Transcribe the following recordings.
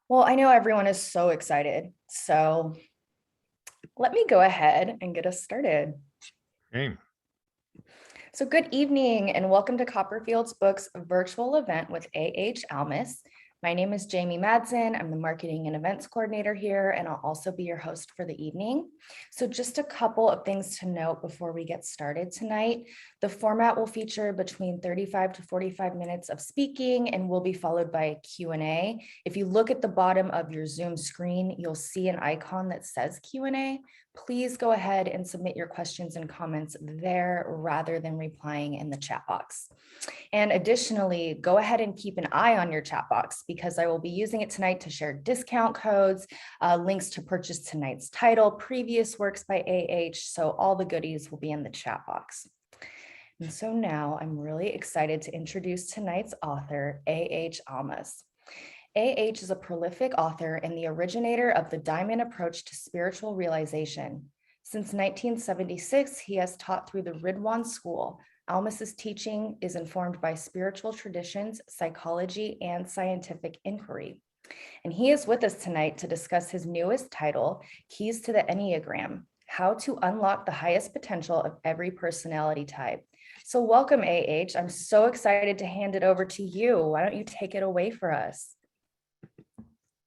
Well, I know everyone is so excited, so let me go ahead and get us started. Okay. So good evening and welcome to Copperfield's Books virtual event with A.H. Almaas. My name is Jamie Madsen. I'm the marketing and events coordinator here, and I'll also be your host for the evening. So just a couple of things to note before we get started tonight. The format will feature between 35 to 45 minutes of speaking and will be followed by a Q&A. If you look at the bottom of your Zoom screen, you'll see an icon that says Q&A. Please go ahead and submit your questions and comments there rather than replying in the chat box. And additionally, go ahead and keep an eye on your chat box because I will be using it tonight to share discount codes, links to purchase tonight's title, previous works by AH. So all the goodies will be in the chat box. And so now I'm really excited to introduce tonight's author, A.H. Almaas. A.H. is a prolific author and the originator of the Diamond approach to spiritual realization. Since 1976, he has taught through the Ridhwan School. Almaas's teaching is informed by spiritual traditions, psychology, and scientific inquiry. And he is with us tonight to discuss his newest title, Keys to the Enneagram, How to Unlock the Highest Potential of Every Personality Type. So welcome, A.H. I'm so excited to hand it over to you. Why don't you take it away for us?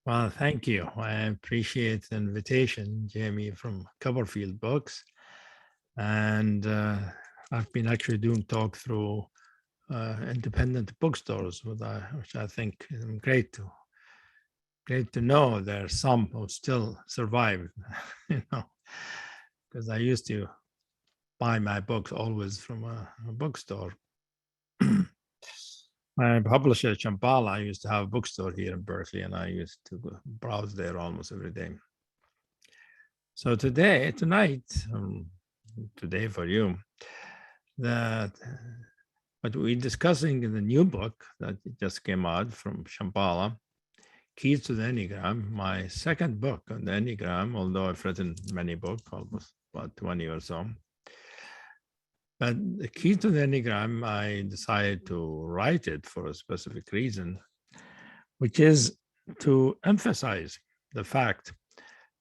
Well, thank you. I appreciate the invitation, Jamie, from Copperfield Books. And I've been actually doing talk through independent bookstores, which I think is great to know there's some who still survive, because I used to buy my books always from a bookstore. My publisher, Champala, I used to have a bookstore here in Berkeley, and I used to browse there almost every day. So today for you, that what we're discussing in the new book that just came out from Champala, Keys to the Enneagram, my second book on the Enneagram, although I've written many books, almost about 20 or so. But the key to the Enneagram, I decided to write it for a specific reason, which is to emphasize the fact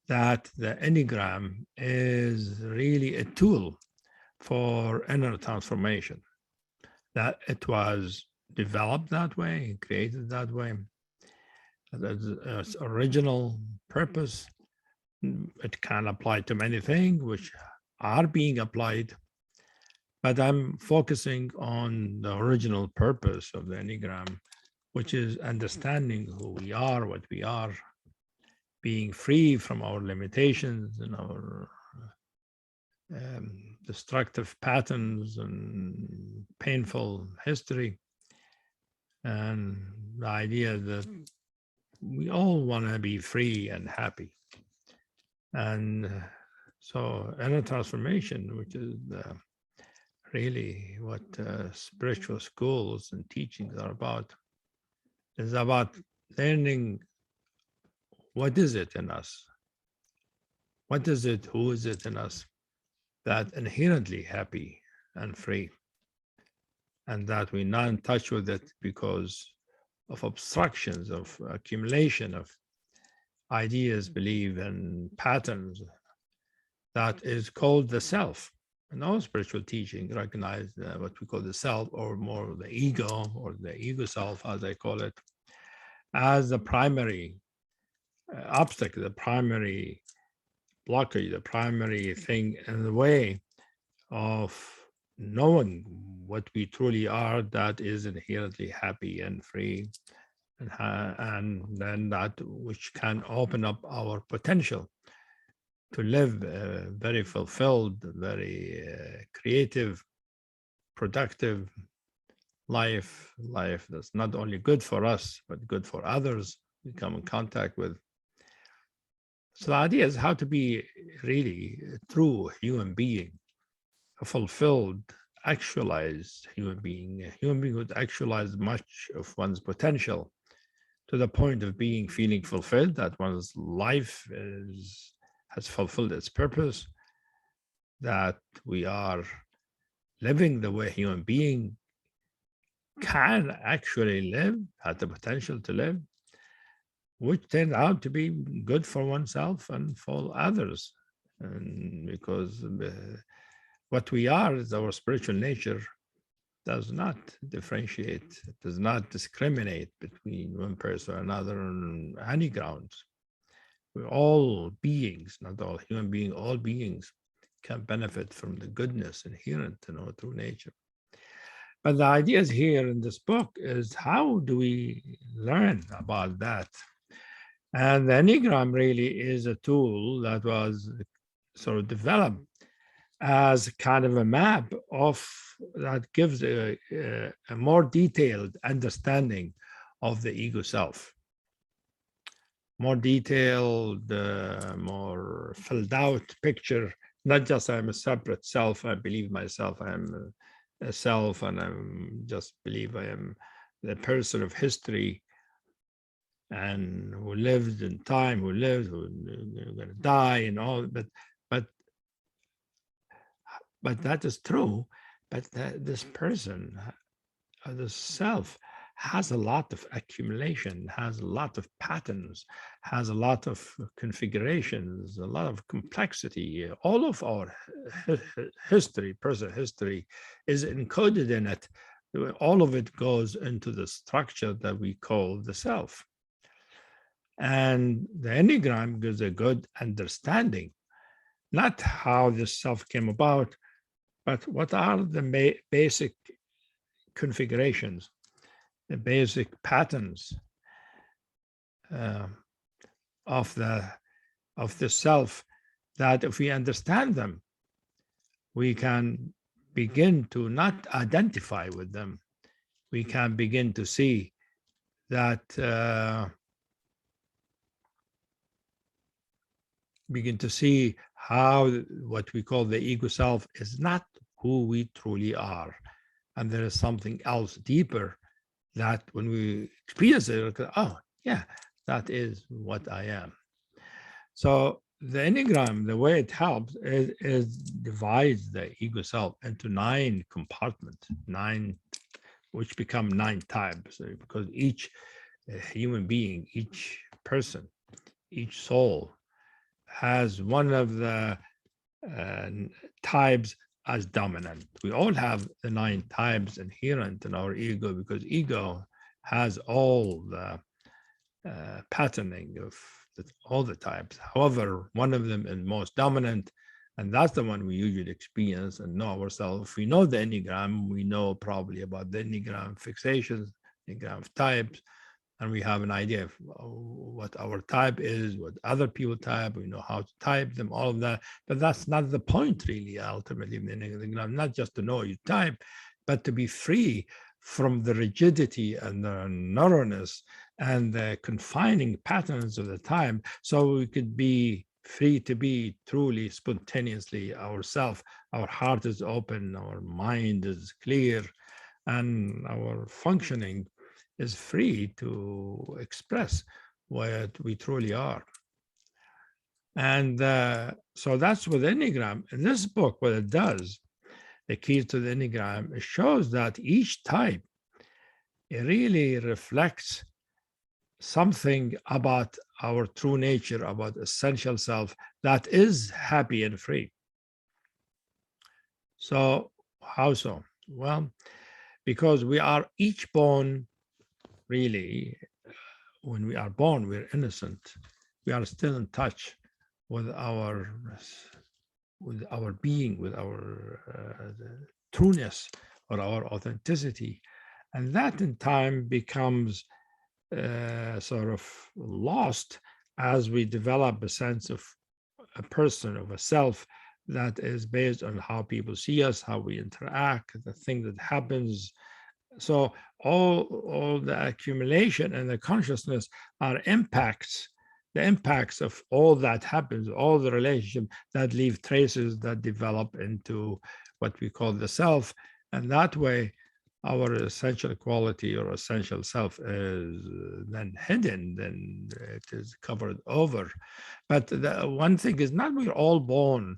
that the Enneagram is really a tool for inner transformation, that it was developed that way, created that way, its original purpose. It can apply to many things which are being applied, but I'm focusing on the original purpose of the Enneagram, which is understanding who we are, what we are, being free from our limitations and our destructive patterns and painful history. And the idea that we all want to be free and happy. And so inner transformation, which is really what spiritual schools and teachings are about, is about learning what is it in us, what is it, who is it in us that inherently happy and free, and that we're not in touch with it because of obstructions, of accumulation of ideas, belief, and patterns. That is called the self. And all spiritual teaching recognize what we call the self, or more the ego, or the ego self, as I call it, as the primary obstacle, the primary blockage, the primary thing in the way of knowing what we truly are, that is inherently happy and free, and then that which can open up our potential to live a very fulfilled, very creative, productive life that's not only good for us, but good for others we come in contact with. So the idea is how to be really a true human being, a fulfilled, actualized human being, a human being who actualized much of one's potential to the point of feeling fulfilled, that one's life has fulfilled its purpose, that we are living the way human being can actually live, has the potential to live, which turned out to be good for oneself and for others. And because what we are is our spiritual nature does not differentiate, it does not discriminate between one person or another on any grounds. We're all beings, not all human beings, all beings can benefit from the goodness inherent in our true nature. But the ideas here in this book is how do we learn about that? And the Enneagram really is a tool that was sort of developed as kind of a map of that gives a more detailed understanding of the ego self. More detailed, more filled out picture, not just I'm a separate self, I believe myself, I'm a self, and I just believe I am the person of history and who lived in time, who lived, who's going to die, and all. But that is true. But this person, this self, has a lot of accumulation, has a lot of patterns, has a lot of configurations, a lot of complexity. All of our history, personal history, is encoded in it. All of it goes into the structure that we call the self. And the Enneagram gives a good understanding, not how this self came about, but what are the basic configurations, the basic patterns of the self, that if we understand them, we can begin to not identify with them. We can begin to see that how what we call the ego self is not who we truly are. And there is something else deeper that when we experience it, oh, yeah, that is what I am. So the Enneagram, the way it helps is divides the ego self into 9 compartments, 9, which become 9 types, because each human being, each person, each soul has one of the types as dominant. We all have the 9 types inherent in our ego, because ego has all the patterning of all the types. However, one of them is most dominant, and that's the one we usually experience and know ourselves. If we know the Enneagram, we know probably about the Enneagram fixations, Enneagram types, and we have an idea of what our type is, what other people type, we know how to type them, all of that. But that's not the point, really, ultimately, not just to know you type, but to be free from the rigidity and the narrowness and the confining patterns of the time, so we could be free to be truly spontaneously ourselves. Our heart is open, our mind is clear, and our functioning is free to express what we truly are. And so that's with Enneagram. In this book, what it does, the keys to the Enneagram, it shows that each type, it really reflects something about our true nature, about essential self that is happy and free. So how so? Well, because we are each born, really, when we are born, we're innocent. We are still in touch with our being, with our trueness or our authenticity. And that in time becomes sort of lost as we develop a sense of a person, of a self that is based on how people see us, how we interact, the thing that happens. So all the accumulation and the consciousness are impacts, the impacts of all that happens, all the relationship that leave traces that develop into what we call the self. And that way, our essential quality or essential self is then hidden, then it is covered over. But the one thing is not we're all born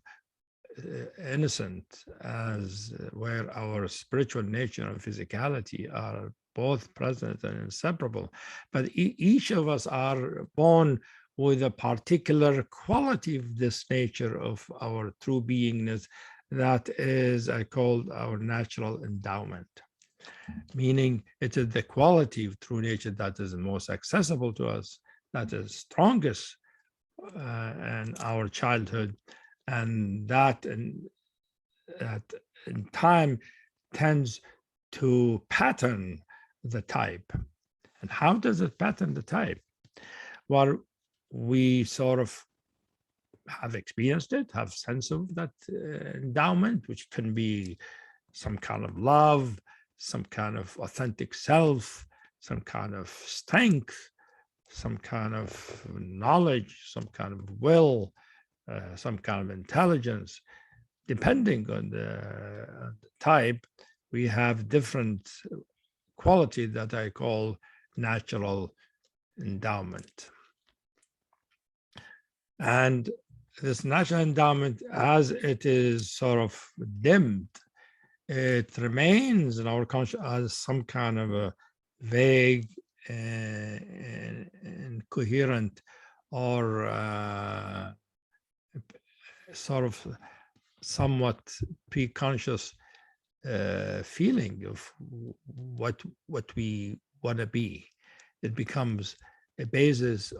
innocent, as where our spiritual nature and physicality are both present and inseparable. But each of us are born with a particular quality of this nature of our true beingness that is called our natural endowment. Meaning it is the quality of true nature that is most accessible to us, that is strongest in our childhood, and that in time tends to pattern the type. And how does it pattern the type? Well, we sort of have experienced it, have sense of that endowment, which can be some kind of love, some kind of authentic self, some kind of strength, some kind of knowledge, some kind of will, some kind of intelligence. Depending on the type, we have different quality that I call natural endowment. And this natural endowment, as it is sort of dimmed, it remains in our conscious as some kind of a vague and incoherent or sort of somewhat pre-conscious feeling of what we want to be. It becomes a basis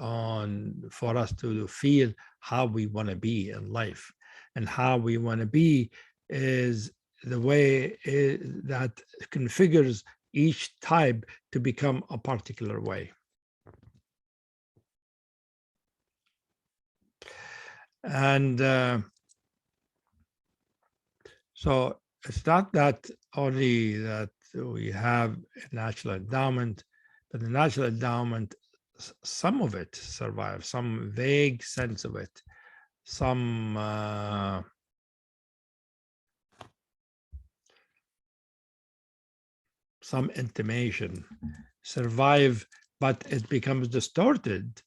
for us to feel how we want to be in life, and how we want to be is the way that configures each type to become a particular way. And so it's not that only that we have a natural endowment, but the natural endowment, some of it survives, some vague sense of it, some intimation survive, but it becomes distorted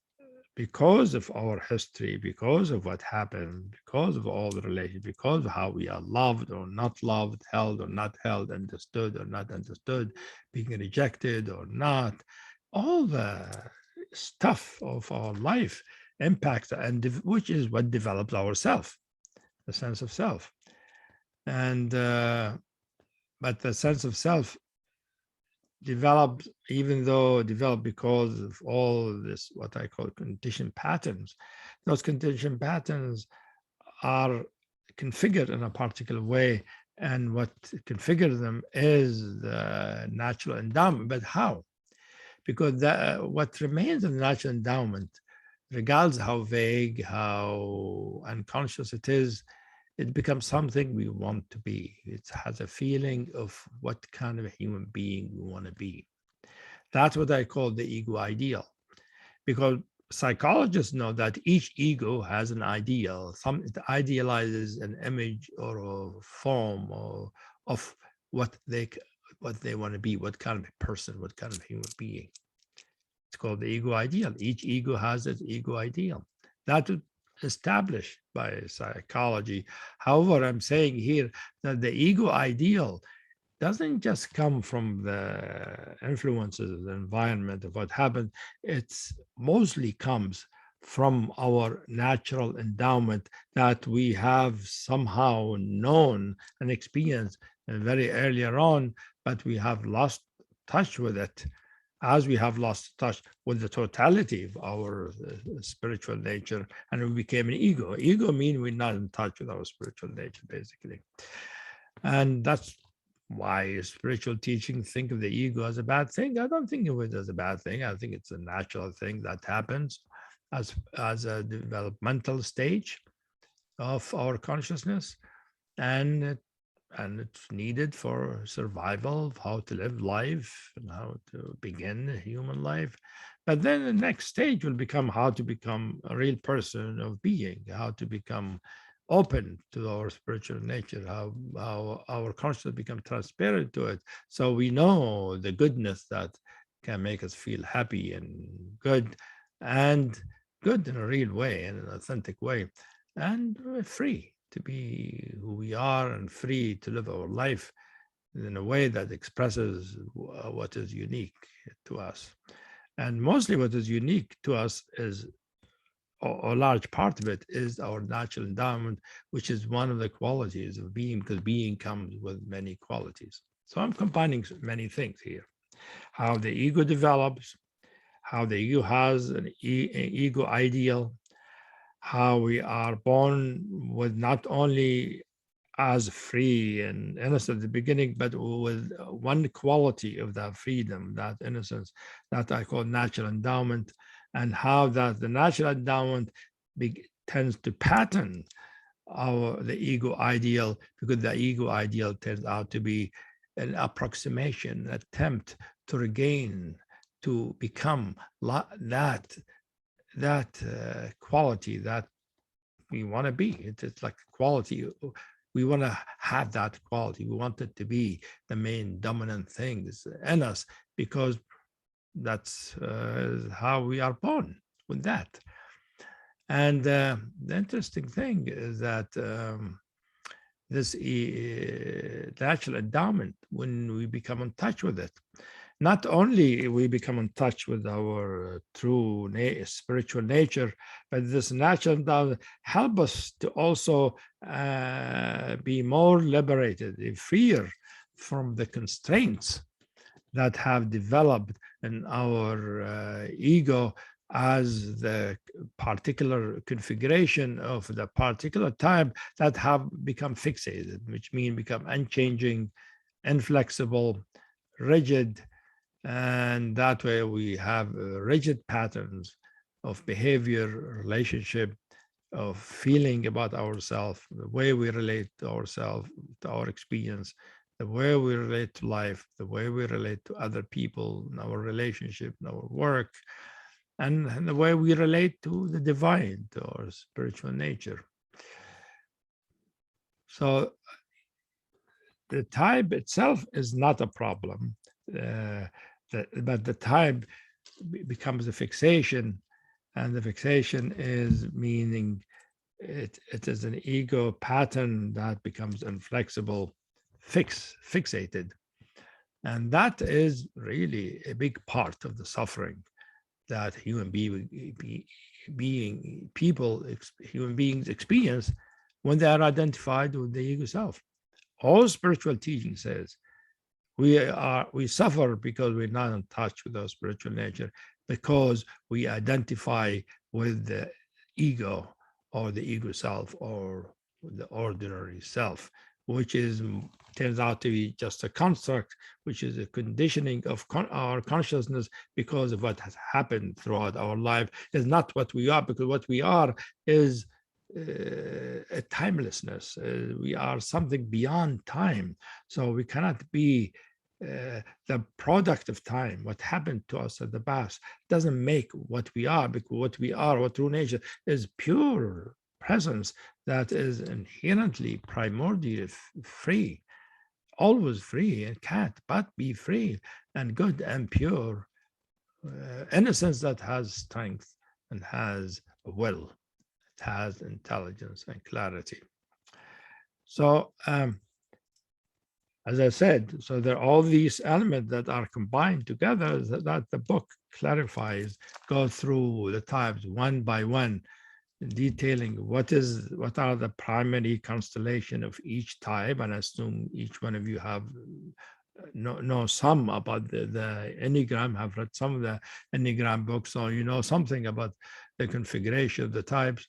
because of our history, because of what happened, because of all the relations, because of how we are loved or not loved, held or not held, understood or not understood, being rejected or not. All the stuff of our life impacts, and which is what develops our self, the sense of self. And but the sense of self developed, even though developed because of all this, what I call conditioned patterns. Those conditioned patterns are configured in a particular way, and what configures them is the natural endowment. But how? Because what remains of the natural endowment, regardless how vague, how unconscious it is, it becomes something we want to be. It has a feeling of what kind of a human being we want to be. That's what I call the ego ideal, because psychologists know that each ego has an ideal. It idealizes an image or a form of what they want to be, what kind of a person, what kind of human being. It's called the ego ideal. Each ego has its ego ideal. That's established by psychology. However, I'm saying here that the ego ideal doesn't just come from the influences of the environment of what happened. It's mostly comes from our natural endowment that we have somehow known and experienced very earlier on, but we have lost touch with it, as we have lost touch with the totality of our spiritual nature, and we became an ego. Ego means we're not in touch with our spiritual nature, basically. And that's why spiritual teaching think of the ego as a bad thing. I don't think of it as a bad thing. I think it's a natural thing that happens as a developmental stage of our consciousness, and it's needed for survival, of how to live life and how to begin human life. But then the next stage will become how to become a real person of being, how to become open to our spiritual nature, how our consciousness become transparent to it, so we know the goodness that can make us feel happy and good in a real way, in an authentic way, and free to be who we are and free to live our life in a way that expresses what is unique to us. And mostly what is unique to us is, or a large part of it is our natural endowment, which is one of the qualities of being, because being comes with many qualities. So I'm combining many things here. How the ego develops, how the ego has an ego ideal, how we are born with not only as free and innocent at the beginning, but with one quality of that freedom, that innocence, that I call natural endowment, and how that the natural endowment tends to pattern the ego ideal, because the ego ideal turns out to be an approximation, an attempt to regain, to become that quality that we want to be. It's like quality. We want to have that quality. We want it to be the main dominant things in us, because that's how we are born with that. And the interesting thing is that this natural endowment, when we become in touch with it, not only we become in touch with our true spiritual nature, but this natural endowment help us to also be more liberated, freer from the constraints that have developed in our ego as the particular configuration of the particular type that have become fixated, which means become unchanging, inflexible, rigid, and that way we have rigid patterns of behavior, relationship, of feeling about ourselves, the way we relate to ourselves, to our experience, the way we relate to life, the way we relate to other people, in our relationship, in our work, and the way we relate to the divine, to our spiritual nature. So the type itself is not a problem, but the type becomes a fixation, and the fixation is meaning it is an ego pattern that becomes inflexible, fixated. And that is really a big part of the suffering that human beings experience when they are identified with the ego self. All spiritual teaching says we suffer because we're not in touch with our spiritual nature, because we identify with the ego or the ego self or the ordinary self, which turns out to be just a construct, which is a conditioning of our consciousness because of what has happened throughout our life. Is not what we are, because what we are is a timelessness. We are something beyond time. So we cannot be the product of time. What happened to us in the past doesn't make what we are, because what we are, what true nature is, pure presence that is inherently primordial, free, always free, and can't but be free and good and pure, innocence that has strength and has will, it has intelligence and clarity. So as I said, so there are all these elements that are combined together that the book clarifies, go through the types one by one, detailing what are the primary constellation of each type. And I assume each one of you have know some about the Enneagram, have read some of the Enneagram books, so you know something about the configuration of the types.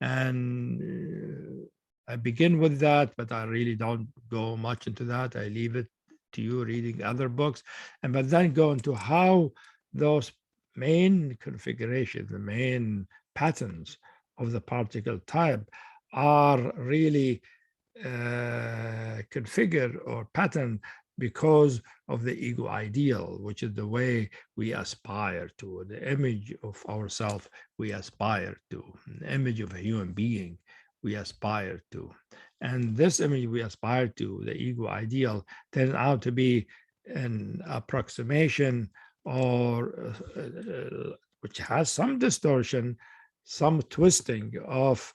And I begin with that, but I really don't go much into that. I leave it to you reading other books, but then go into how those main configurations, the main patterns of the particle type are really configured or patterned because of the ego ideal, which is the way we aspire to, the image of ourselves we aspire to, the image of a human being we aspire to. And this image we aspire to, the ego ideal, turns out to be an approximation or which has some distortion, some twisting of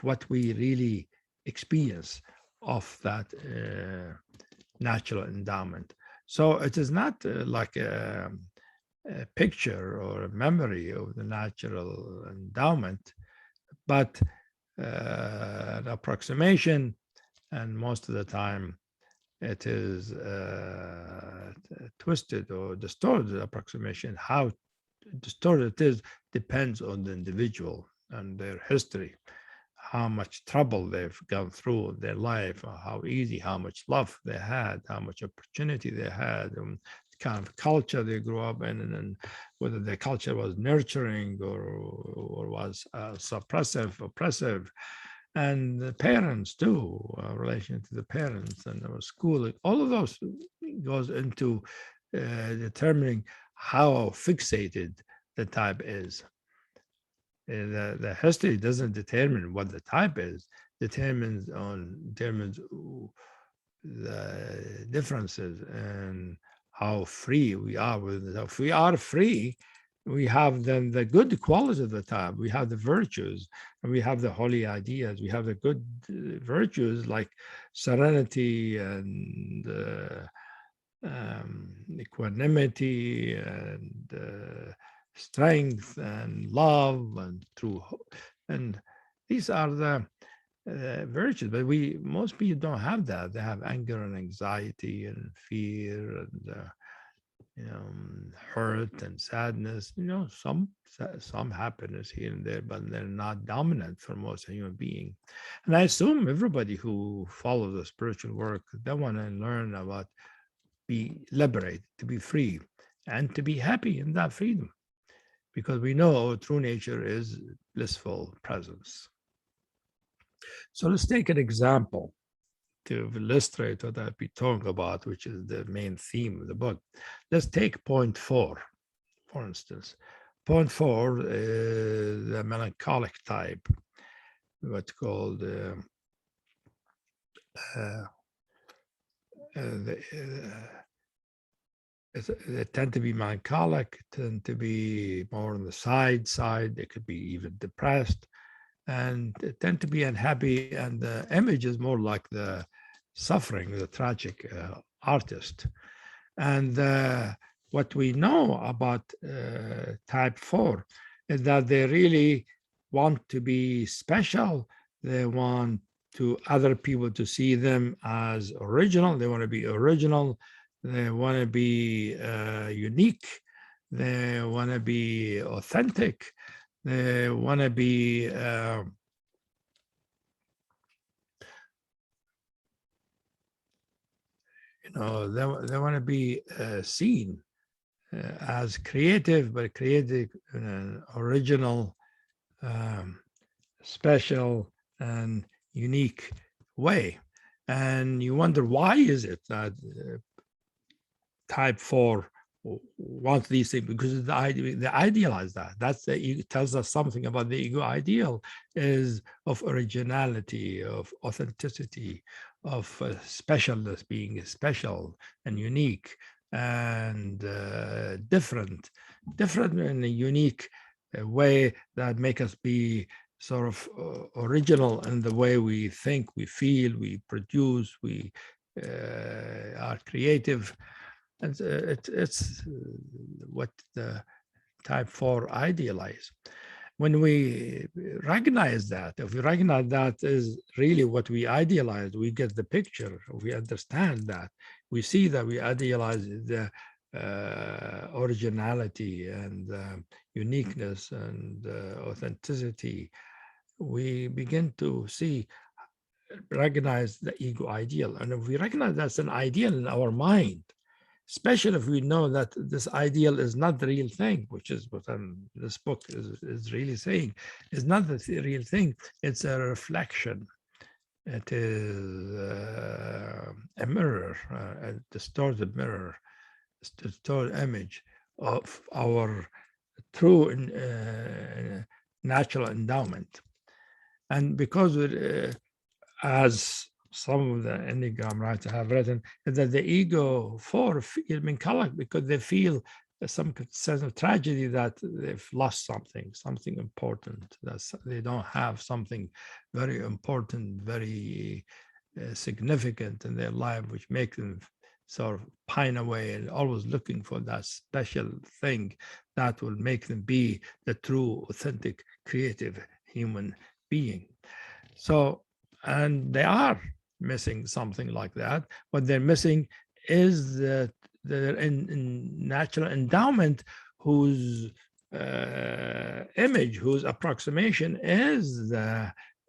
what we really experience, of that natural endowment. So it is not like a picture or a memory of the natural endowment, but an approximation, and most of the time it is twisted or distorted approximation. How distorted it is depends on the individual and their history, how much trouble they've gone through in their life, or how easy, how much love they had, how much opportunity they had, the kind of culture they grew up in, and whether the culture was nurturing or was suppressive, oppressive, and the parents too, relation to the parents and our school. All of those goes into determining how fixated the type is. The history doesn't determine what the type is, determines the differences and how free we are with it. If we are free, we have then the good qualities of the type. We have the virtues, and we have the holy ideas. We have the good virtues like serenity and equanimity and strength and love and true, and these are the virtues. But most people don't have that. They have anger and anxiety and fear and hurt and sadness. Some happiness here and there, but they're not dominant for most human being. And I assume everybody who follows the spiritual work, they want to learn about be liberated, to be free, and to be happy in that freedom, because we know our true nature is blissful presence. So let's take an example to illustrate what I've been talking about, which is the main theme of the book. Let's take point 4, for instance. Point 4 is the melancholic type, what's called they tend to be melancholic, tend to be more on the side. They could be even depressed, and they tend to be unhappy. And the image is more like the suffering, the tragic artist. And what we know about type 4 is that they really want to be special. They want other people to see them as original. They want to be original. They want to be unique. They want to be authentic. They want to be they want to be seen as creative, but creative in an original, special, and unique way. And you wonder, why is it that type 4 wants these things? Because they idealize that. It tells us something about the ego ideal is of originality, of authenticity, of specialness, being special and unique and different in a unique way that make us be sort of original in the way we think, we feel, we produce, we are creative. And it's what the type 4 idealize. When we recognize that, if we recognize that is really what we idealize, we get the picture, we understand that, we see that we idealize the originality and uniqueness and authenticity. We begin to recognize the ego ideal. And if we recognize that's an ideal in our mind, especially if we know that this ideal is not the real thing, which is what this book is really saying, is not the real thing. It's a reflection. It is a mirror, a distorted mirror, a distorted image of our true natural endowment. And because as some of the Enneagram writers have written, is that the ego 4 feel melancholic because they feel some sense of tragedy that they've lost something important, that they don't have something very important, very significant in their life, which make them sort of pine away and always looking for that special thing that will make them be the true, authentic, creative human being. So, and they are missing something like that. What they're missing is the natural endowment, whose image, whose approximation is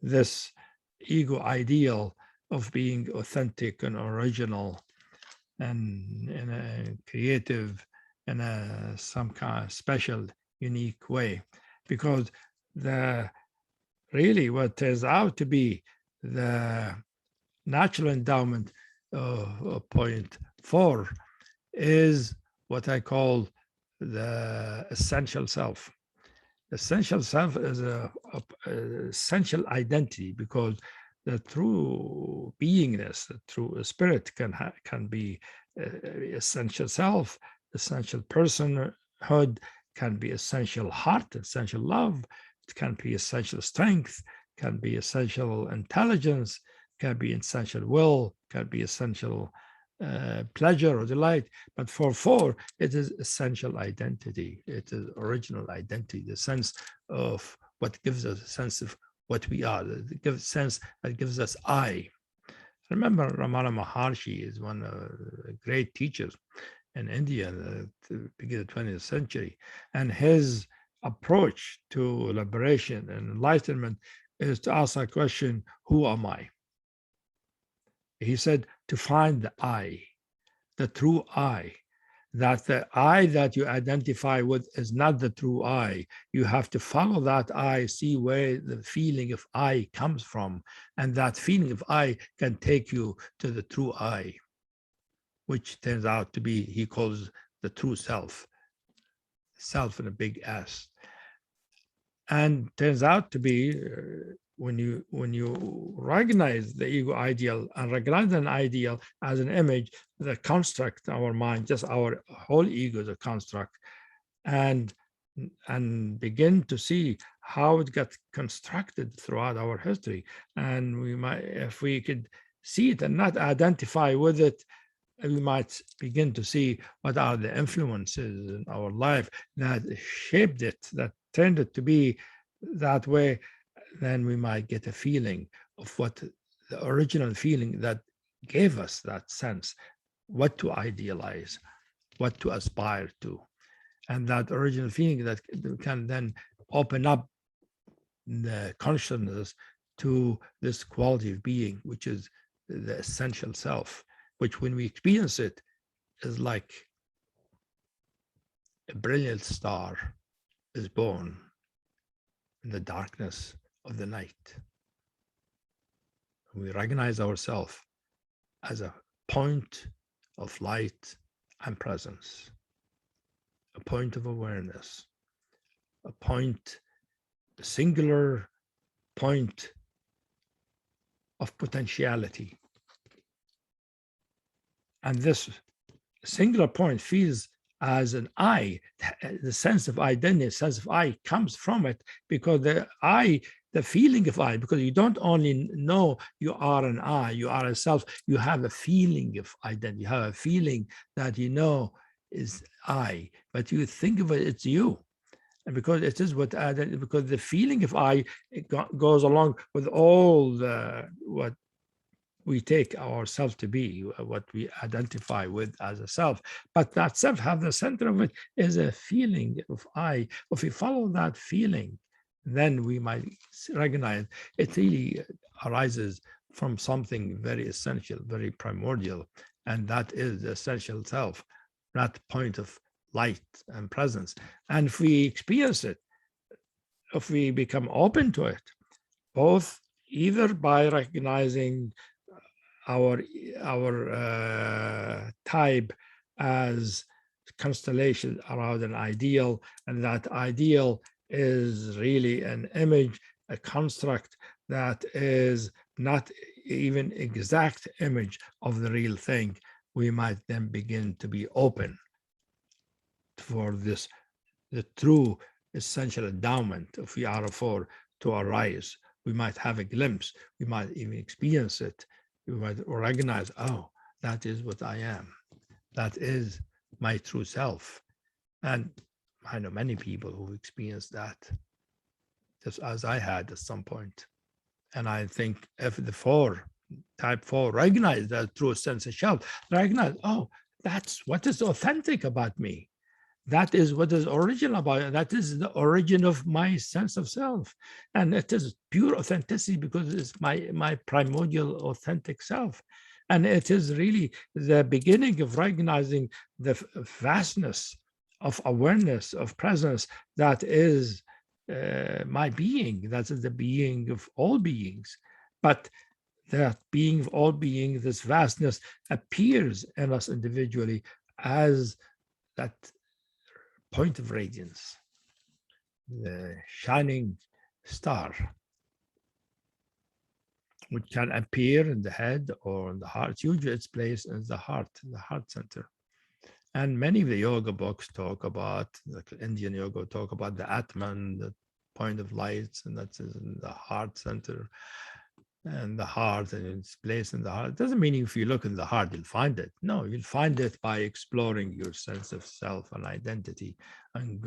this ego ideal of being authentic and original and in a creative in a some kind of special, unique way. Because the really what turns out to be the natural endowment of point 4 is what I call the essential self. Essential self is a essential identity, because the true beingness, the true spirit can be essential self, essential personhood, can be essential heart, essential love, it can be essential strength, can be essential intelligence, can be essential will, can be essential pleasure or delight. But for 4, it is essential identity. It is original identity, the sense of what gives us a sense of what we are, the sense that gives us I. Remember, Ramana Maharshi is one of the great teachers in India at the beginning of the 20th century. And his approach to liberation and enlightenment is to ask that question, who am I? He said to find the I, the true I, that the I that you identify with is not the true I. You have to follow that I, see where the feeling of I comes from. And that feeling of I can take you to the true I, which turns out to be, he calls the true self, self in a big S. And turns out to be when you recognize the ego ideal and recognize an ideal as an image, the construct our mind, just our whole ego is a construct, and begin to see how it got constructed throughout our history. And we might, if we could see it and not identify with it, we might begin to see what are the influences in our life that shaped it, that turned it to be that way. Then we might get a feeling of what the original feeling that gave us that sense, what to idealize, what to aspire to. And that original feeling that can then open up the consciousness to this quality of being, which is the essential self, which when we experience it is like a brilliant star is born in the darkness of the night. We recognize ourselves as a point of light and presence, a point of awareness, a point, a singular point of potentiality. And this singular point feels as an I, the sense of identity, sense of I comes from it, because the I, the feeling of I, because you don't only know you are an I, you are a self, you have a feeling of identity, you have a feeling that you know is I, but you think of it, it's you. And because it is what, because the feeling of I, it goes along with all the, what we take ourselves to be, what we identify with as a self. But that self, have the center of it is a feeling of I. If we follow that feeling, then we might recognize it really arises from something very essential, very primordial, and that is the essential self, that point of light and presence. And if we experience it, if we become open to it, both either by recognizing our type as constellation around an ideal, and that ideal is really an image, a construct that is not even exact image of the real thing, we might then begin to be open for this, the true essential endowment of the R4 to arise. We might have a glimpse, we might even experience it You might recognize, oh, that is what I am. That is my true self. And I know many people who experience that, just as I had at some point. And I think if the type 4 recognize that true sense of self, recognize, oh, that's what is authentic about me. That is what is original about it. That is the origin of my sense of self. And it is pure authenticity because it's my primordial authentic self. And it is really the beginning of recognizing the vastness of awareness, of presence that is my being. That is the being of all beings. But that being of all beings, this vastness appears in us individually as that point of radiance, the shining star, which can appear in the head or in the heart. Usually it's placed in the heart center. And many of the yoga books talk about, like Indian yoga talk about the Atman, the point of light, and that's in the heart center. And the heart, and it's placed in the heart. It doesn't mean if you look in the heart, you'll find it. No, you'll find it by exploring your sense of self and identity and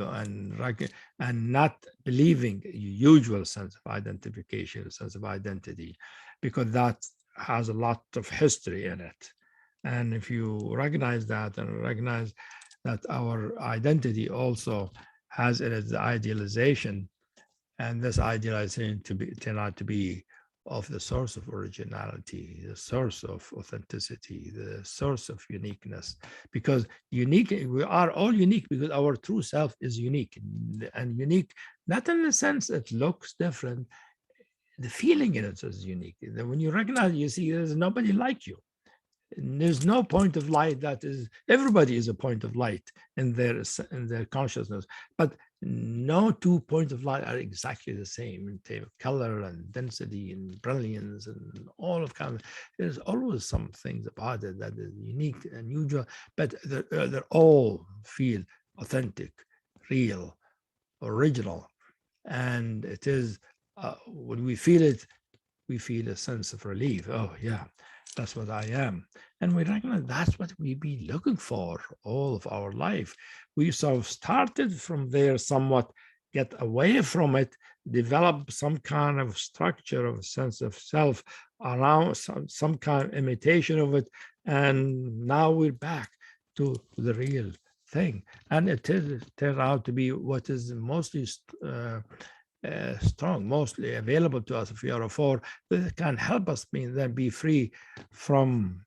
not believing your usual sense of identification, sense of identity, because that has a lot of history in it. And if you recognize that and recognize that our identity also has in it the idealization, and this idealization turn out to be of the source of originality, the source of authenticity, the source of uniqueness. Because unique, we are all unique because our true self is unique, and unique not in the sense it looks different. The feeling in it is unique. When you recognize, you see there's nobody like you. There's no point of light that is, everybody is a point of light in their consciousness, but no two points of light are exactly the same in terms of color and density and brilliance and all of kind of, there's always some things about it that is unique, unusual, but they all feel authentic, real, original. And it is, when we feel it, we feel a sense of relief. Oh yeah, that's what I am. And we recognize that's what we be looking for all of our life. We sort of started from there somewhat, get away from it, develop some kind of structure of sense of self around some kind of imitation of it. And now we're back to the real thing. And it turned out to be what is mostly strong, mostly available to us if we are a 4, that can help us then be free from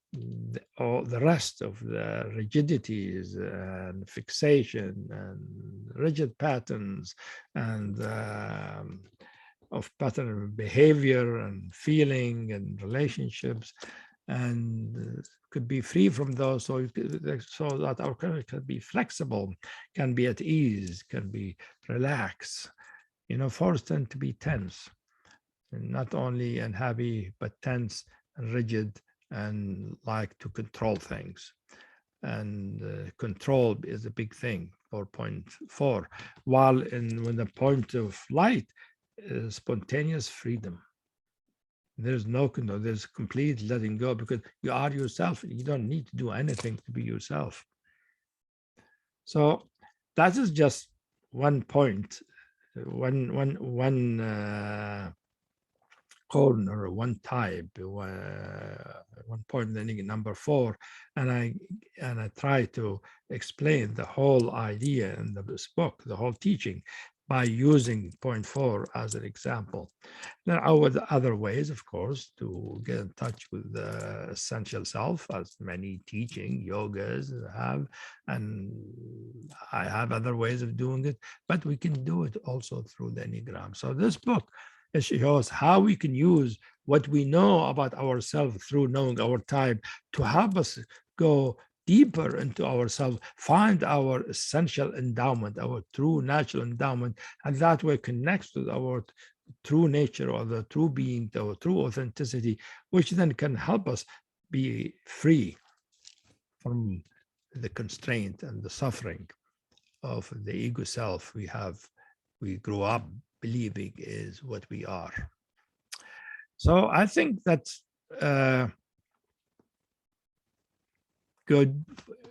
all the rest of the rigidities and fixation and rigid patterns and of pattern of behavior and feeling and relationships, and could be free from those, so that our character can be flexible, can be at ease, can be relaxed. You know, 4s tend to be tense, and not only unhappy, but tense and rigid and like to control things. And control is a big thing for 0.4, while when the point of light is spontaneous freedom. There's no control, there's complete letting go because you are yourself. You don't need to do anything to be yourself. So that is just one point, one corner, one type, one point, then number 4, and I try to explain the whole idea in this book, the whole teaching, by using 0.4 as an example. There are other ways, of course, to get in touch with the essential self, as many teaching yogas have, and I have other ways of doing it, but we can do it also through the Enneagram. So this book, it shows how we can use what we know about ourselves through knowing our type to help us go deeper into ourselves, find our essential endowment, our true natural endowment, and that way connects with our true nature or the true being, our true authenticity, which then can help us be free from the constraint and the suffering of the ego self we grew up believing is what we are. So I think that good,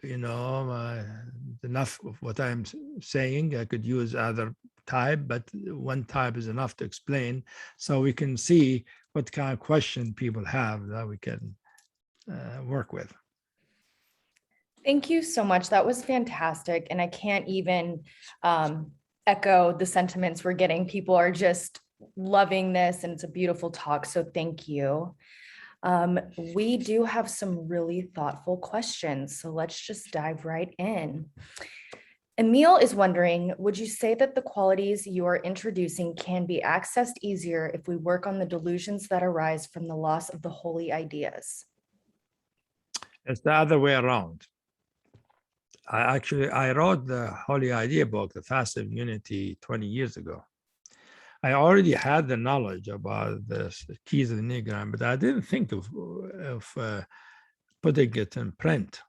enough of what I'm saying. I could use other type, but one type is enough to explain, so we can see what kind of question people have that we can work with. Thank you so much. That was fantastic. And I can't even echo the sentiments we're getting. People are just loving this, and it's a beautiful talk. So thank you. We do have some really thoughtful questions. So let's just dive right in. Emil is wondering, would you say that the qualities you are introducing can be accessed easier if we work on the delusions that arise from the loss of the holy ideas? It's the other way around. I wrote the Holy Idea book, The Fast of Unity, 20 years ago. I already had the knowledge about the keys of the Enneagram, but I didn't think of putting it in print.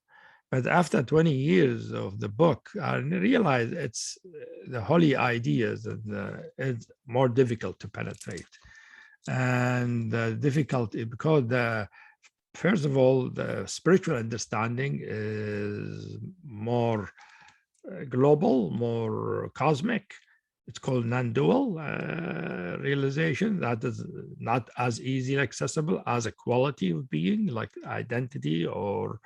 But after 20 years of the book, I realized it's the holy ideas that it's more difficult to penetrate. And difficulty because first of all, the spiritual understanding is more global, more cosmic. It's called non-dual realization. That is not as easily accessible as a quality of being, like identity or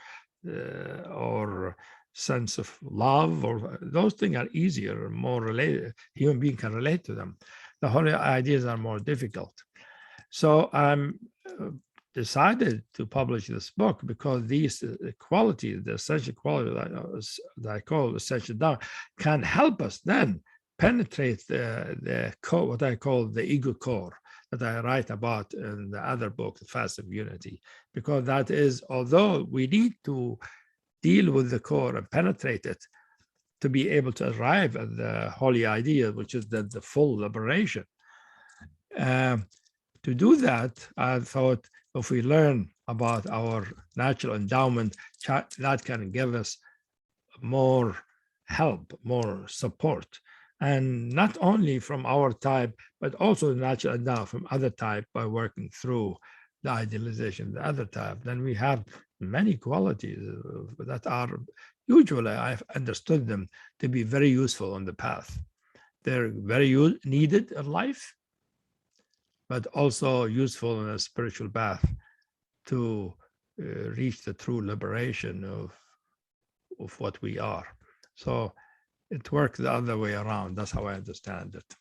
sense of love, or those things are easier, more related. Human being can relate to them. The holy ideas are more difficult. So I'm decided to publish this book because these qualities, the essential qualities that I call essential down, can help us then penetrate the core, what I call the ego core, that I write about in the other book, The Fast of Unity, because that is, although we need to deal with the core and penetrate it to be able to arrive at the holy idea, which is the full liberation. To do that, I thought if we learn about our natural endowment, that can give us more help, more support. And not only from our type, but also natural endowment from other type by working through the idealization of the other type. Then we have many qualities that are usually, I've understood them to be very useful on the path. They're very needed in life, but also useful in a spiritual path to reach the true liberation of what we are. So it works the other way around. That's how I understand it.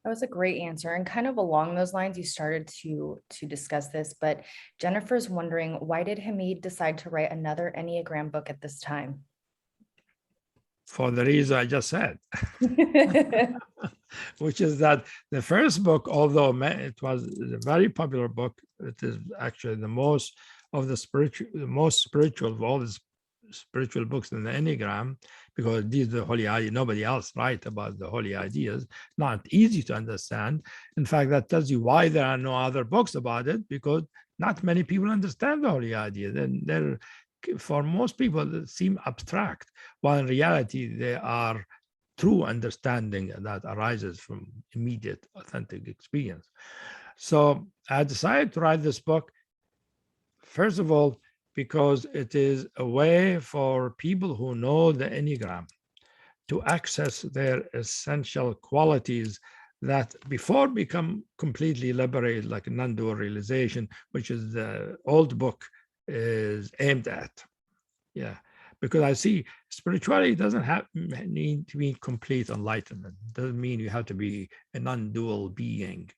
That was a great answer. And kind of along those lines, you started to discuss this, but Jennifer's wondering, why did Hameed decide to write another Enneagram book at this time? For the reason I just said, which is that the first book, although it was a very popular book, it is actually the most spiritual of all the spiritual books in the Enneagram, because these are the holy ideas. Nobody else writes about the holy ideas. Not easy to understand. In fact, that tells you why there are no other books about it, because not many people understand the holy ideas. And they're, for most people, they seem abstract, while in reality, they are true understanding that arises from immediate, authentic experience. So I decided to write this book, first of all, because it is a way for people who know the Enneagram to access their essential qualities that before become completely liberated, like a non-dual realization, which is the old book is aimed at. Yeah, because I see spirituality doesn't need to be complete enlightenment. It doesn't mean you have to be a non-dual being.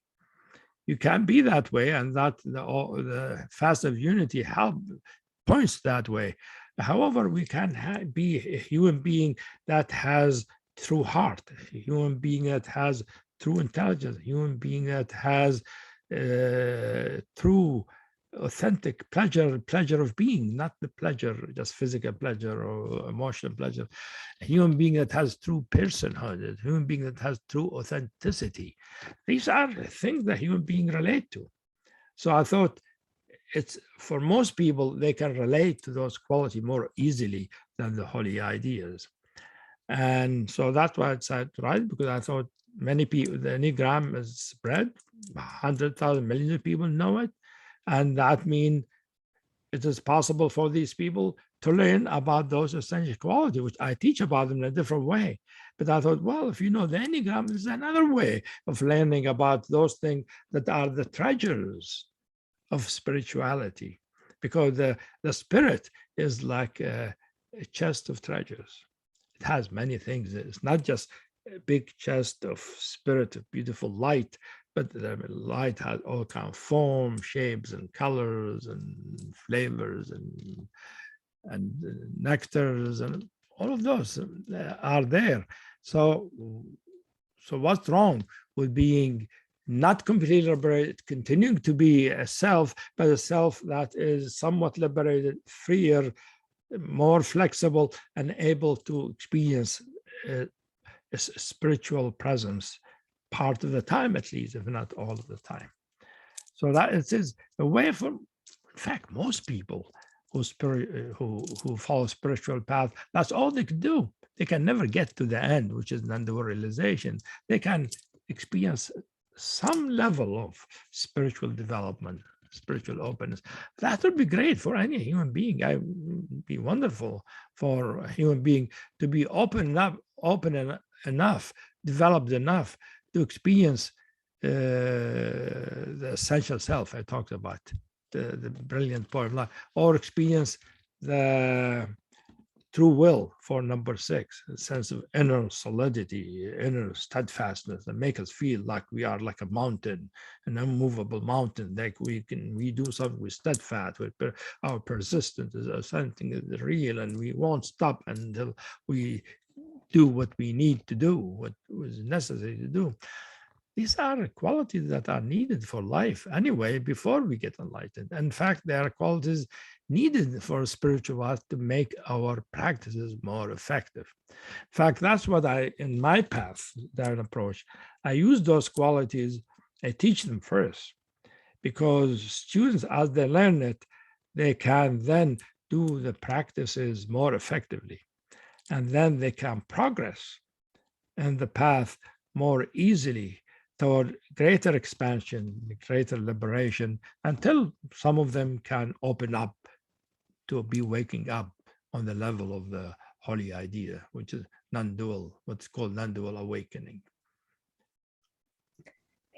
You can be that way, and that the Fast of Unity points that way. However, we can be a human being that has true heart, a human being that has true intelligence, a human being that has true authentic pleasure of being, not the pleasure, just physical pleasure or emotional pleasure. A human being that has true personhood, a human being that has true authenticity. These are things that human beings relate to. So I thought it's, for most people, they can relate to those qualities more easily than the holy ideas. And so that's why I decided to write, because I thought many people, the Enneagram is spread, 100,000 millions of people know it. And that means it is possible for these people to learn about those essential qualities, which I teach about them in a different way. But I thought, well, if you know the Enneagram, there's another way of learning about those things that are the treasures of spirituality, because the spirit is like a chest of treasures. It has many things. It's not just a big chest of spirit of beautiful light, but the light has all kind of form, shapes, and colors, and flavors, and nectars, and all of those are there. So what's wrong with being not completely liberated, continuing to be a self, but a self that is somewhat liberated, freer, more flexible, and able to experience a spiritual presence part of the time, at least, if not all of the time. So that it is a way for, in fact, most people who follow spiritual path, that's all they can do. They can never get to the end, which is non-dual realization. They can experience some level of spiritual development, spiritual openness. That would be great for any human being. It would be wonderful for a human being to be open enough, developed enough to experience the essential self I talked about, the brilliant point of life, or experience the true will for number 6, a sense of inner solidity, inner steadfastness that make us feel like we are like a mountain, an unmovable mountain, like we do something with steadfast, with our persistence is something that is real, and we won't stop until we do what we need to do, what was necessary to do. These are qualities that are needed for life anyway, before we get enlightened. In fact, they are qualities needed for spirituality to make our practices more effective. In fact, that's what in my path, that approach, I use those qualities, I teach them first, because students, as they learn it, they can then do the practices more effectively. And then they can progress in the path more easily toward greater expansion, greater liberation, until some of them can open up to be waking up on the level of the holy idea, which is non-dual, what's called non-dual awakening.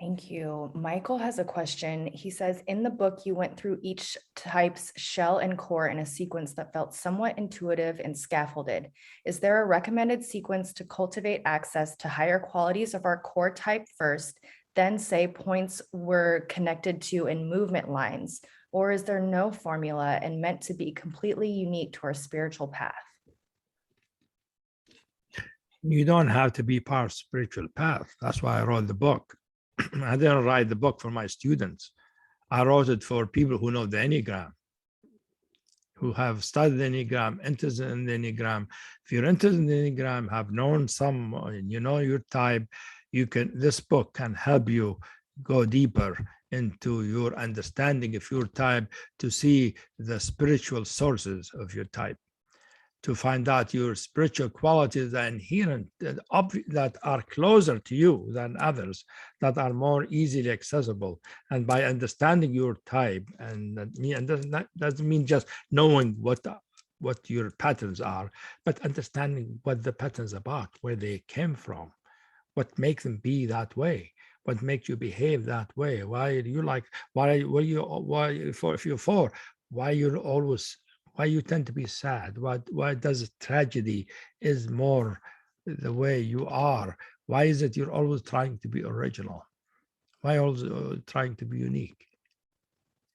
Thank you. Michael has a question. He says, in the book, you went through each type's shell and core in a sequence that felt somewhat intuitive and scaffolded. Is there a recommended sequence to cultivate access to higher qualities of our core type first, then say points we're connected to in movement lines? Or is there no formula and meant to be completely unique to our spiritual path? You don't have to be part of spiritual path. That's why I wrote the book. I didn't write the book for my students. I wrote it for people who know the Enneagram, who have studied the Enneagram, interested in the Enneagram. If you're interested in the Enneagram, have known some, you know your type, this book can help you go deeper into your understanding of your type, to see the spiritual sources of your type, to find out your spiritual qualities that are inherent, that are closer to you than others, that are more easily accessible. And by understanding your type, and that doesn't mean just knowing what your patterns are, but understanding what the patterns about, where they came from, what makes them be that way, what makes you behave that way, why you like, if you're 4, why you tend to be sad, why does tragedy is more the way you are, why is it you're always trying to be original, why always trying to be unique?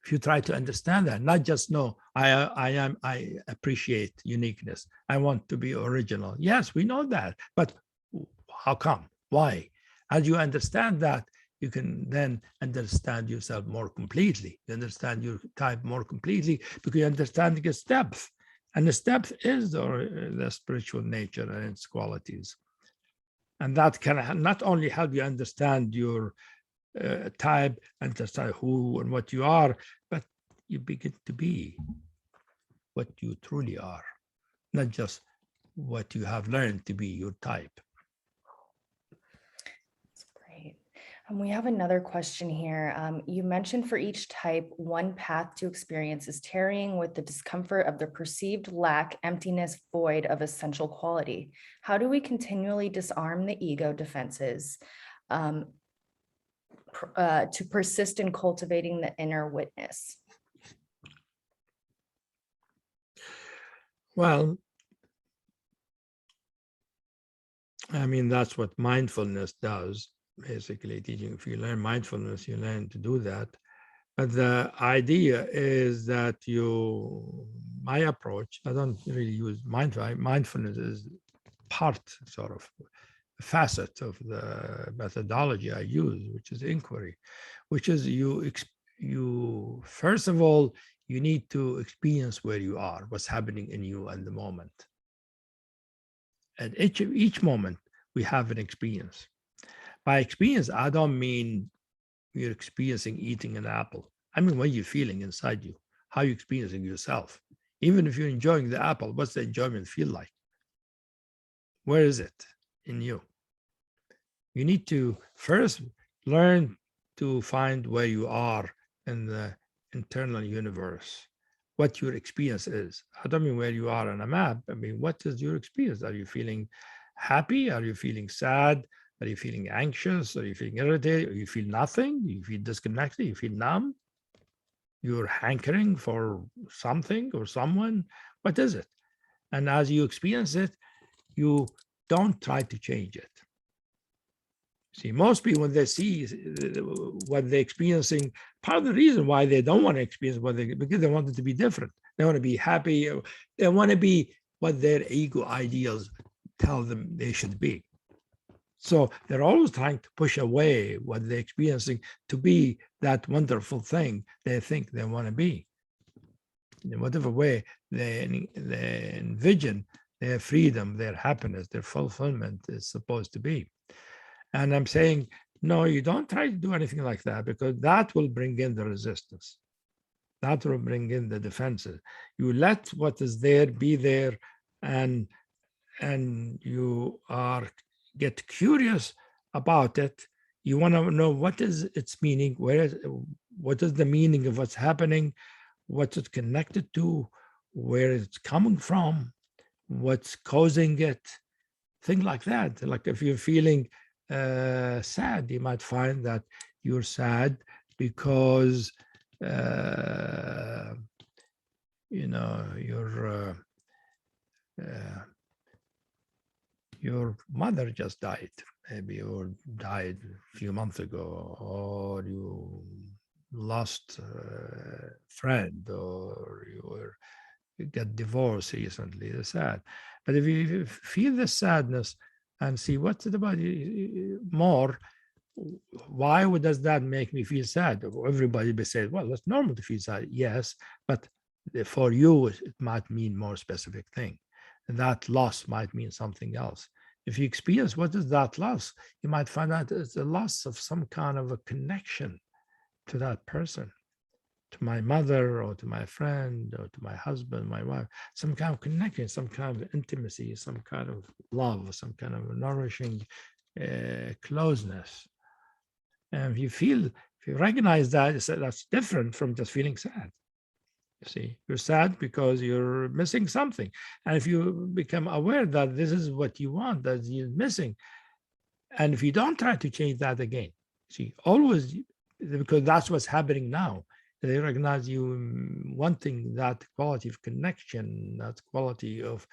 If you try to understand that, not just know, I appreciate uniqueness, I want to be original. Yes, we know that, but how come? Why? As you understand that, you can then understand yourself more completely. You understand your type more completely because you're understanding its depth. And its depth is the spiritual nature and its qualities. And that can not only help you understand your type, understand who and what you are, but you begin to be what you truly are, not just what you have learned to be your type. That's great. We have another question here. You mentioned for each type, one path to experience is tarrying with the discomfort of the perceived lack, emptiness, void of essential quality. How do we continually disarm the ego defenses to persist in cultivating the inner witness? Well, I mean, that's what mindfulness does, basically teaching. If you learn mindfulness, you learn to do that. But the idea is that my approach, I don't really use mindfulness is part, sort of, facet of the methodology I use, which is inquiry, which is you first of all, you need to experience where you are, what's happening in you at the moment. At each moment, we have an experience. By experience, I don't mean you're experiencing eating an apple. I mean, what you're feeling inside you, how you're experiencing yourself. Even if you're enjoying the apple, what's the enjoyment feel like? Where is it in you? You need to first learn to find where you are in the internal universe, what your experience is. I don't mean where you are on a map. I mean, what is your experience? Are you feeling happy? Are you feeling sad? Are you feeling anxious? Are you feeling irritated? Or you feel nothing? You feel disconnected? You feel numb? You're hankering for something or someone? What is it? And as you experience it, you don't try to change it. See, most people, when they see what they're experiencing, part of the reason why they don't want to experience because they want it to be different. They want to be happy. They want to be what their ego ideals tell them they should be. So they're always trying to push away what they're experiencing to be that wonderful thing they think they want to be. In whatever way they envision their freedom, their happiness, their fulfillment is supposed to be. And I'm saying, no, you don't try to do anything like that, because that will bring in the resistance. That will bring in the defenses. You let what is there be there, and you get curious about it. You want to know what is its meaning, what is the meaning of what's happening, what's it connected to, where it's coming from, what's causing it, things like that. Like if you're feeling sad, you might find that you're sad because your mother just died, maybe, or died a few months ago, or you lost a friend, or you get divorced recently. It's sad. But if you feel the sadness and see what's it about more, why does that make me feel sad? Everybody be saying, well, it's normal to feel sad. Yes, but for you, it might mean more specific thing. And that loss might mean something else. If you experience what is that loss, you might find out it's a loss of some kind of a connection to that person, to my mother, or to my friend, or to my husband, my wife, some kind of connection, some kind of intimacy, some kind of love, some kind of nourishing closeness. And if you recognize that, that's different from just feeling sad. You see, you're sad because you're missing something. And if you become aware that this is what you want, that you're missing, and if you don't try to change that again, see, always, because that's what's happening now. They recognize you wanting that quality of connection, that quality of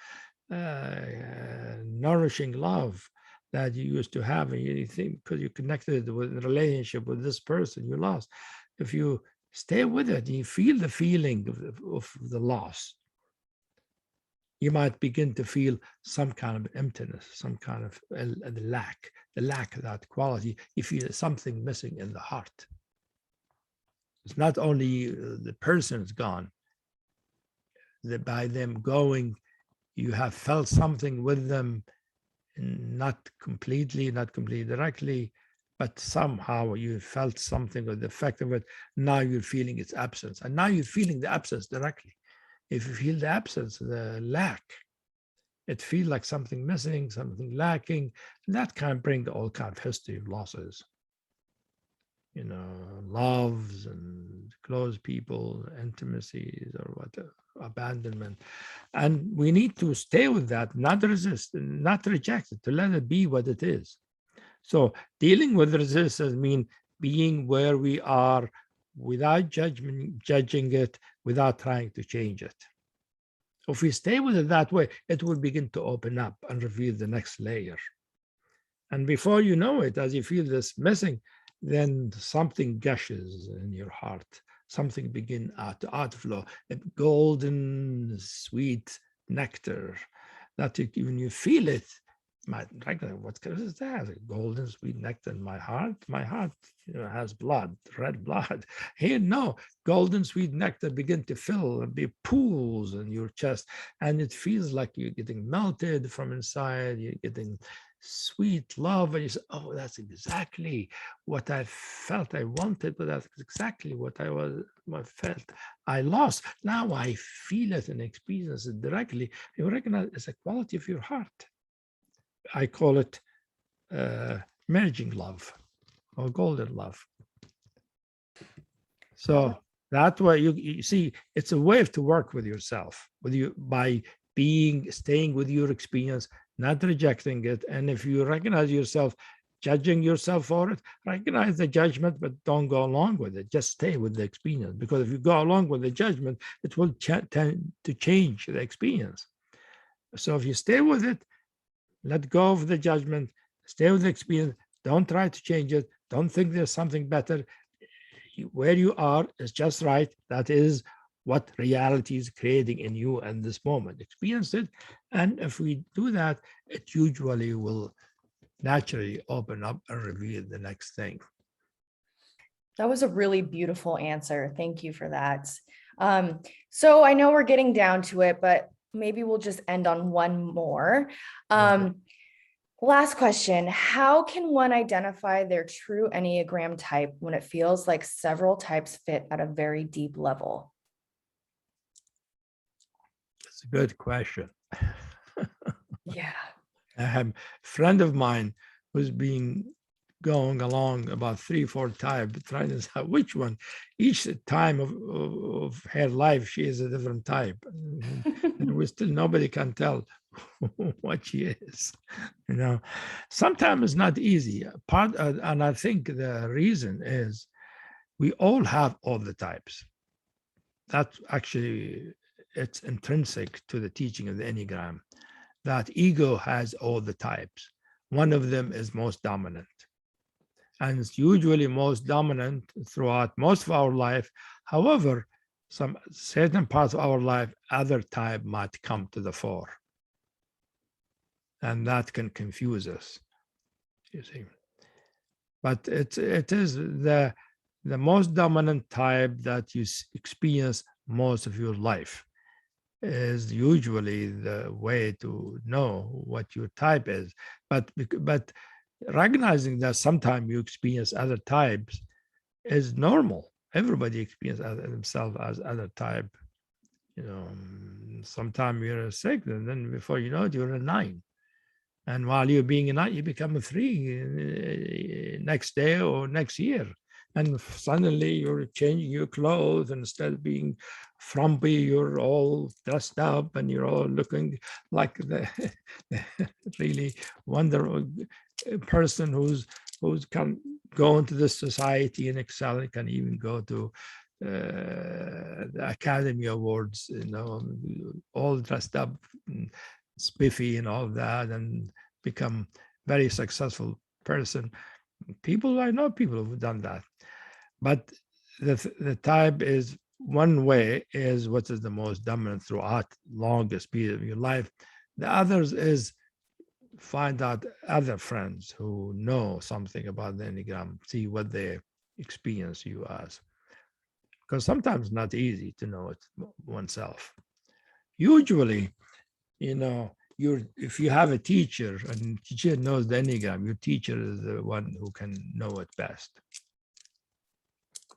nourishing love that you used to have, and you think because you connected with a relationship with this person you lost. If you stay with it, you feel the feeling of the loss, you might begin to feel some kind of emptiness, some kind of the lack of that quality. You feel something missing in the heart. It's not only the person is gone, that by them going, you have felt something with them, not completely directly, but somehow you felt something or the effect of it. Now you're feeling its absence, and now you're feeling the absence directly. If you feel the absence, the lack, it feels like something missing, something lacking, and that can bring all kind of history of losses. loves and close people, intimacies, or what, abandonment. And we need to stay with that, not resist, not reject it, to let it be what it is. So dealing with resistance means being where we are without judging it, without trying to change it. If we stay with it that way, it will begin to open up and reveal the next layer. And before you know it, as you feel this missing, then something gushes in your heart. Something begin to outflow, a golden, sweet nectar that when you feel it, what is that? A golden, sweet nectar in my heart? My heart has blood, red blood. Here, no, golden, sweet nectar begin to fill and be pools in your chest. And it feels like you're getting melted from inside. You're getting sweet love, and you say, oh, that's exactly what I felt I wanted, but that's exactly what I felt I lost. Now I feel it and experience it directly. You recognize it's a quality of your heart. I call it merging love or golden love. So that way you see, it's a way to work with yourself, with you, by staying with your experience, not rejecting it. And if you recognize yourself judging yourself for it, recognize the judgment, but don't go along with it. Just stay with the experience, because if you go along with the judgment, it will tend to change the experience. So if you stay with it, let go of the judgment, stay with the experience, don't try to change it, don't think there's something better. Where you are is just right. That is what reality is creating in you in this moment. Experience it. And if we do that, it usually will naturally open up and reveal the next thing. That was a really beautiful answer. Thank you for that. So I know we're getting down to it, but maybe we'll just end on one more. Last question. How can one identify their true Enneagram type when it feels like several types fit at a very deep level? That's a good question. Yeah. I have a friend of mine who's going along about 3-4 times, trying to decide which one. Each time of her life, she is a different type. And we still, nobody can tell what she is. Sometimes it's not easy. And I think the reason is we all have all the types. That actually, it's intrinsic to the teaching of the Enneagram, that ego has all the types. One of them is most dominant. And it's usually most dominant throughout most of our life. However, some certain parts of our life, other type might come to the fore. And that can confuse us, you see. But it is the most dominant type that you experience most of your life is usually the way to know what your type is. But recognizing that sometimes you experience other types is normal. Everybody experiences themselves as other type. Sometimes you're a 6, and then before you know it, you're a 9. And while you're being a 9, you become a 3 next day or next year. And suddenly you're changing your clothes, and instead of being frumpy, you're all dressed up and you're all looking like the really wonderful person who's can go into this society and excel, and can even go to the Academy Awards, all dressed up and spiffy and all that, and become very successful person. I know people who've done that. But the type is one way is what is the most dominant throughout longest period of your life. The others is find out other friends who know something about the Enneagram, see what they experience you as. Because sometimes it's not easy to know it oneself. Usually, if you have a teacher and the teacher knows the Enneagram, your teacher is the one who can know it best.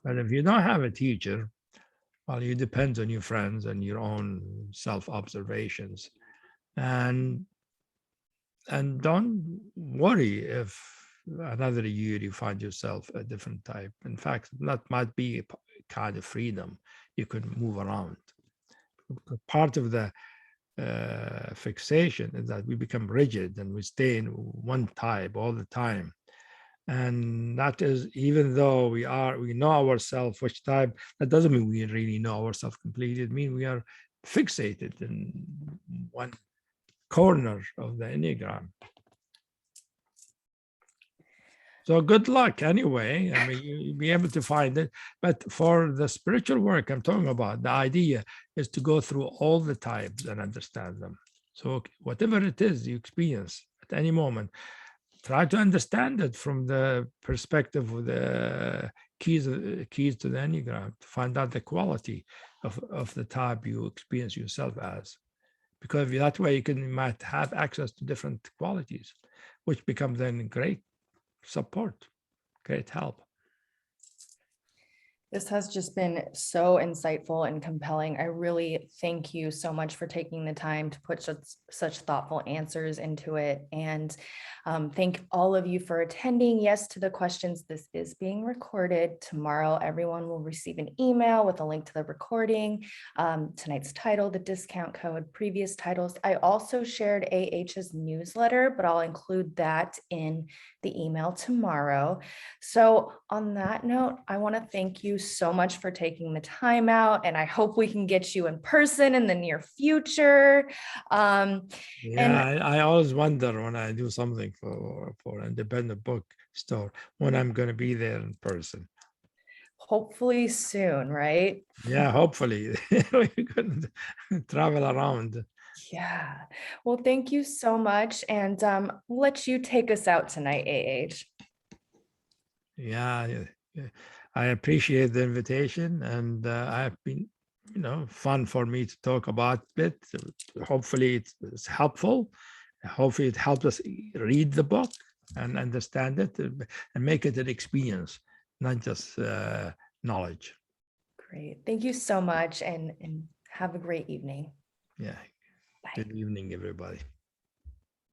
But if you don't have a teacher, well, you depend on your friends and your own self-observations. And don't worry if another year you find yourself a different type. In fact, that might be a kind of freedom. You can move around. Part of the fixation is that we become rigid and we stay in one type all the time. And that is, even though we know ourselves which type, that doesn't mean we really know ourselves completely. It means we are fixated in one corner of the Enneagram. So good luck anyway. I mean, you'll be able to find it. But for the spiritual work I'm talking about, the idea is to go through all the types and understand them. So whatever it is you experience at any moment, try to understand it from the perspective of the keys to the Enneagram, to find out the quality of the type you experience yourself as. Because that way you might have access to different qualities, which become then great support, great help. This has just been so insightful and compelling. I really thank you so much for taking the time to put such thoughtful answers into it. And thank all of you for attending. Yes, to the questions. This is being recorded. Tomorrow, everyone will receive an email with a link to the recording, tonight's title, the discount code, previous titles. I also shared AH's newsletter, but I'll include that in the email tomorrow. So on that note, I want to thank you so much for taking the time out, and I hope we can get you in person in the near future. I always wonder when I do something for independent bookstore when I'm going to be there in person. Hopefully soon, right? Yeah, hopefully we can travel around. Yeah. Well, thank you so much, and we'll let you take us out tonight, AH. Yeah, I appreciate the invitation, and I've been, fun for me to talk about it. Hopefully it's helpful. Hopefully it helps us read the book and understand it and make it an experience, not just knowledge. Great. Thank you so much, and have a great evening. Yeah. Bye. Good evening, everybody.